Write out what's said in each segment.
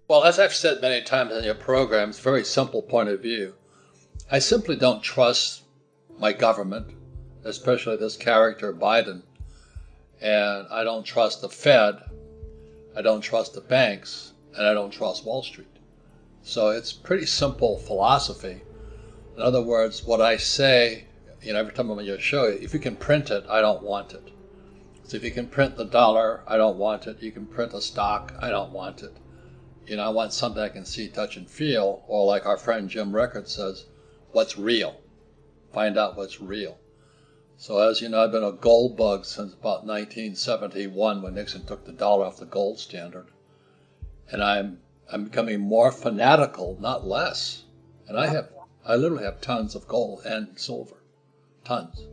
Well, as I've said many times in your programs, very simple point of view. I simply don't trust my government, especially this character Biden, and I don't trust the Fed, I don't trust the banks, and I don't trust Wall Street. So it's pretty simple philosophy. In other words, what I say, every time I'm on your show, if you can print it, I don't want it. So if you can print the dollar, I don't want it. You can print a stock, I don't want it. I want something I can see, touch, and feel, or like our friend Jim Rickard says, what's real. Find out what's real. So as you know, I've been a gold bug since about 1971 when Nixon took the dollar off the gold standard. And I'm becoming more fanatical, not less. And I literally have tons of gold and silver. Tons.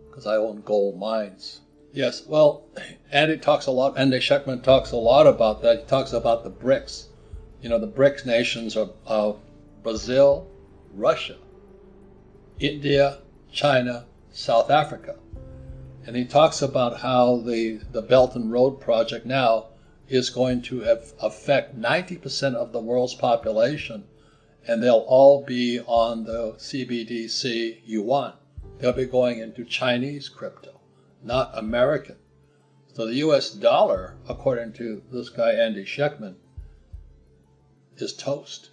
Because I own gold mines. Yes, well, Andy Sheckman talks a lot about that. He talks about the BRICS. The BRICS nations are Brazil, Russia, India, China, South Africa. And he talks about how the Belt and Road Project now is going to affect 90% of the world's population, and they'll all be on the CBDC yuan. They'll be going into Chinese crypto, not American. So the US dollar, according to this guy Andy Sheckman, is toast.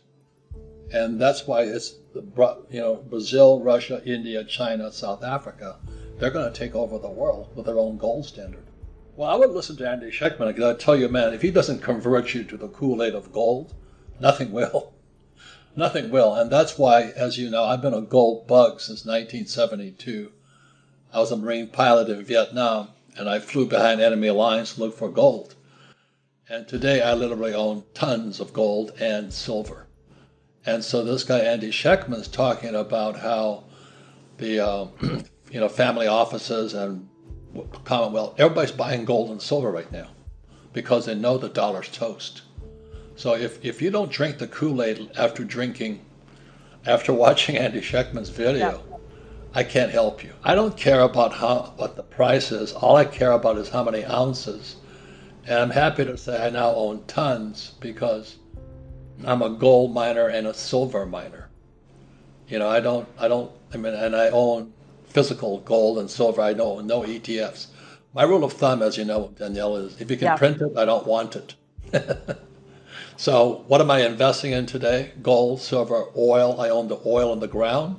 And that's why it's Brazil, Russia, India, China, South Africa. They're going to take over the world with their own gold standard. Well, I would listen to Andy Sheckman because I tell you, man, if he doesn't convert you to the Kool-Aid of gold, nothing will. Nothing will. And that's why, as you know, I've been a gold bug since 1972. I was a Marine pilot in Vietnam, and I flew behind enemy lines to look for gold. And today I literally own tons of gold and silver. And so this guy Andy Sheckman is talking about how the family offices and Commonwealth, everybody's buying gold and silver right now because they know the dollar's toast. So if you don't drink the Kool-Aid after watching Andy Sheckman's video, yeah, I can't help you. I don't care about what the price is. All I care about is how many ounces. And I'm happy to say I now own tons because I'm a gold miner and a silver miner. And I own physical gold and silver. I don't own no ETFs. My rule of thumb, as you know, Danielle, is if you can print it, I don't want it. So what am I investing in today? Gold, silver, oil. I own the oil in the ground.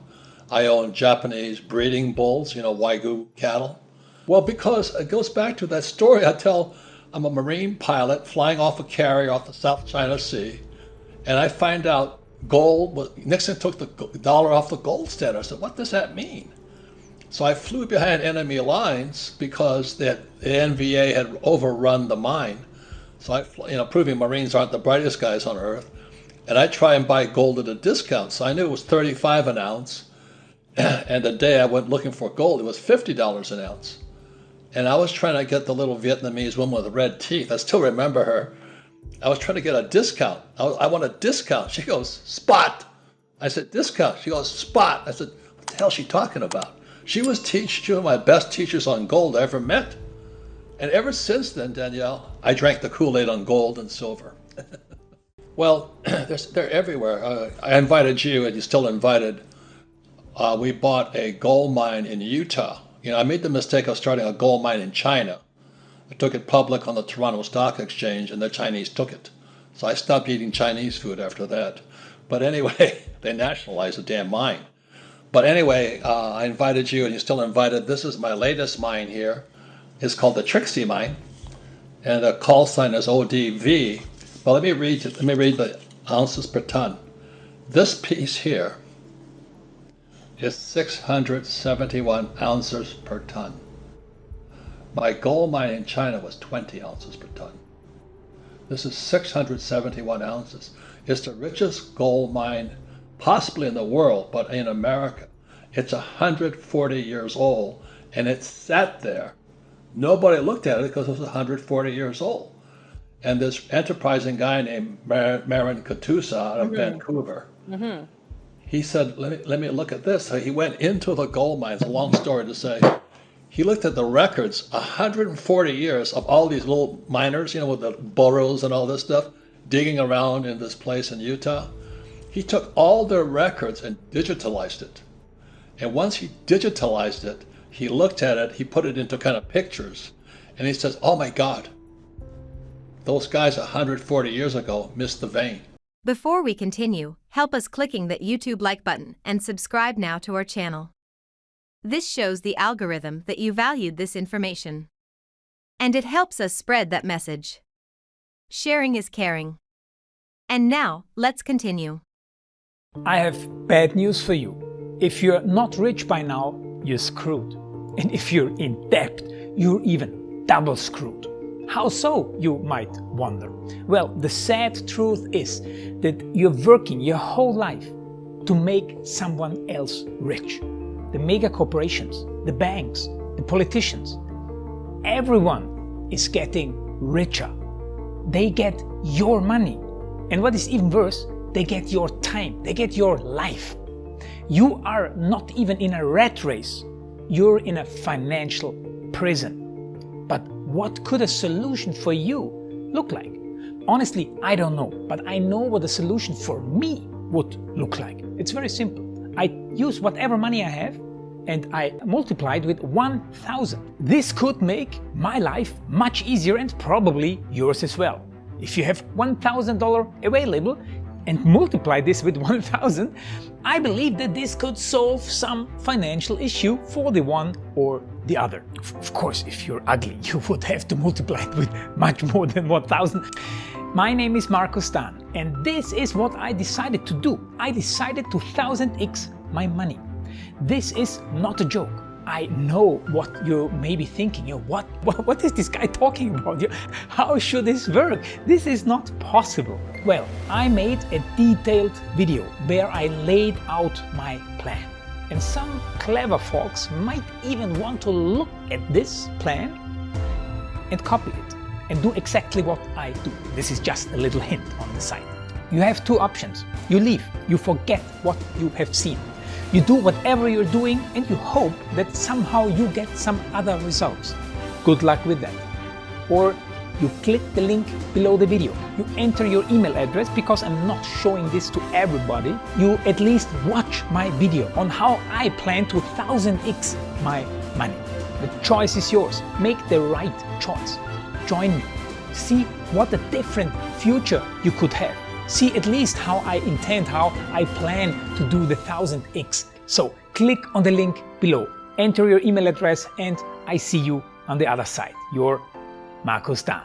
I own Japanese breeding bulls, Wagyu cattle. Well, because it goes back to that story I tell. I'm a Marine pilot flying off a carrier off the South China Sea, and I find out Nixon took the dollar off the gold standard. I said, what does that mean? So I flew behind enemy lines because the NVA had overrun the mine. So proving Marines aren't the brightest guys on earth. And I try and buy gold at a discount. So I knew it was $35 an ounce. And the day I went looking for gold, it was $50 an ounce. And I was trying to get the little Vietnamese woman with red teeth. I still remember her. I was trying to get a discount. I want a discount. She goes, spot. I said, discount. She goes, spot. I said, what the hell is she talking about? She was two of my best teachers on gold I ever met. And ever since then, Danielle, I drank the Kool-Aid on gold and silver. Well, they're everywhere. I invited you, and you're still invited. We bought a gold mine in Utah. I made the mistake of starting a gold mine in China. I took it public on the Toronto Stock Exchange, and the Chinese took it. So I stopped eating Chinese food after that. But anyway, they nationalized the damn mine. But anyway, I invited you, and you're still invited. This is my latest mine here. It's called the Trixie Mine, and the call sign is ODV. But let me read the ounces per ton. This piece here is 671 ounces per ton. My gold mine in China was 20 ounces per ton. This is 671 ounces. It's the richest gold mine possibly in the world, but in America. It's 140 years old, and it sat there. Nobody looked at it because it was 140 years old. And this enterprising guy named Marin Katusa out of Vancouver, he said, let me look at this. So he went into the gold mines, a long story to say. He looked at the records, 140 years of all these little miners, with the burros and all this stuff, digging around in this place in Utah. He took all their records and digitalized it. And once he digitalized it, he looked at it, he put it into kind of pictures, and he says, oh my God, those guys 140 years ago missed the vein. Before we continue, help us clicking that YouTube like button and subscribe now to our channel. This shows the algorithm that you valued this information. And it helps us spread that message. Sharing is caring. And now, let's continue. I have bad news for you. If you're not rich by now, you're screwed. And if you're in debt, you're even double screwed. How so, you might wonder? Well, the sad truth is that you're working your whole life to make someone else rich. The mega corporations, the banks, the politicians, everyone is getting richer. They get your money. And what is even worse, they get your time, they get your life. You are not even in a rat race, you're in a financial prison. But what could a solution for you look like? Honestly, I don't know, but I know what a solution for me would look like. It's very simple. I use whatever money I have and I multiply it with 1,000. This could make my life much easier and probably yours as well. If you have $1,000 available and multiply this with 1,000, I believe that this could solve some financial issue for the one or the other. Of course, if you're ugly, you would have to multiply it with much more than 1,000. My name is Marco Stan, and this is what I decided to do. I decided to 1000x my money. This is not a joke. I know what you may be thinking. What is this guy talking about? How should this work? This is not possible. Well, I made a detailed video where I laid out my plan. And some clever folks might even want to look at this plan and copy it and do exactly what I do. This is just a little hint on the side. You have two options. You leave, you forget what you have seen. You do whatever you're doing and you hope that somehow you get some other results. Good luck with that. Or you click the link below the video. You enter your email address because I'm not showing this to everybody. You at least watch my video on how I plan to 1000x my money. The choice is yours. Make the right choice. Join me. See what a different future you could have. See at least how I intend, how I plan to do the 1000x. So click on the link below, enter your email address, and I see you on the other side. Your Marco Stan.